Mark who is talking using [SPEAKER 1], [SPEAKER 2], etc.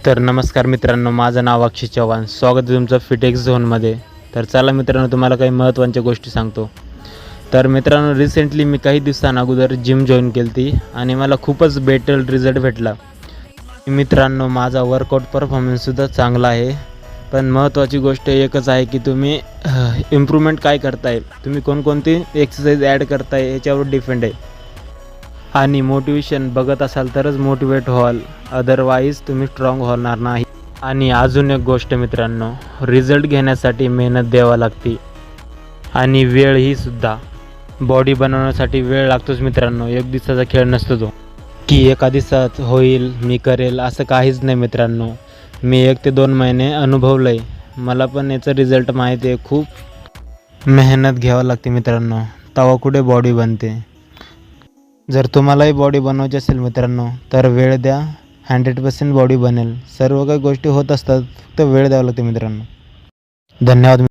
[SPEAKER 1] तर नमस्कार मित्रांनो, माझं नाव अक्षय चव्हाण. स्वागत आहे तुमचं फिटेक्स झोनमध्ये. तर चला मित्रांनो, तुम्हाला काही महत्त्वाच्या गोष्टी सांगतो. तर मित्रांनो, रिसेंटली मी काही दिवसांअगोदर जिम जॉईन केली होती आणि मला खूपच बेटर रिझल्ट भेटला. मित्रांनो, माझा वर्कआउट परफॉर्मन्ससुद्धा चांगला आहे. पण महत्त्वाची गोष्ट एकच आहे की तुम्ही इम्प्रूव्हमेंट काय करताय, तुम्ही कोणकोणती एक्सरसाइज ॲड करताय याच्यावर डिपेंड आहे. आणि मोटिवेशन बघत असाल तरच मोटिवेट व्हाल, अदरवाईज तुम्ही स्ट्रॉंग होणार नाही. आणि अजून एक गोष्ट मित्रांनो, रिझल्ट घेण्यासाठी मेहनत द्यावी लागते आणि वेळही सुद्धा. बॉडी बनवण्यासाठी वेळ लागतोच मित्रांनो, एक दिवसाचा खेळ नसतो तो, की एका दिवसात होईल मी करेल असं काहीच नाही मित्रांनो. मी 1 ते 2 महिने अनुभवलं आहे, मला पण याचं रिझल्ट माहिती आहे. खूप मेहनत घ्यावी लागते मित्रांनो, तेव्हा कुठे बॉडी बनते. जर तुम्हालाही बॉडी बनवायची असेल मित्रांनो, तर वेळ द्या, 100% बॉडी बनेल. सर्व काही गोष्टी होत असतात, फक्त वेळ द्यावा लागते मित्रांनो. धन्यवाद.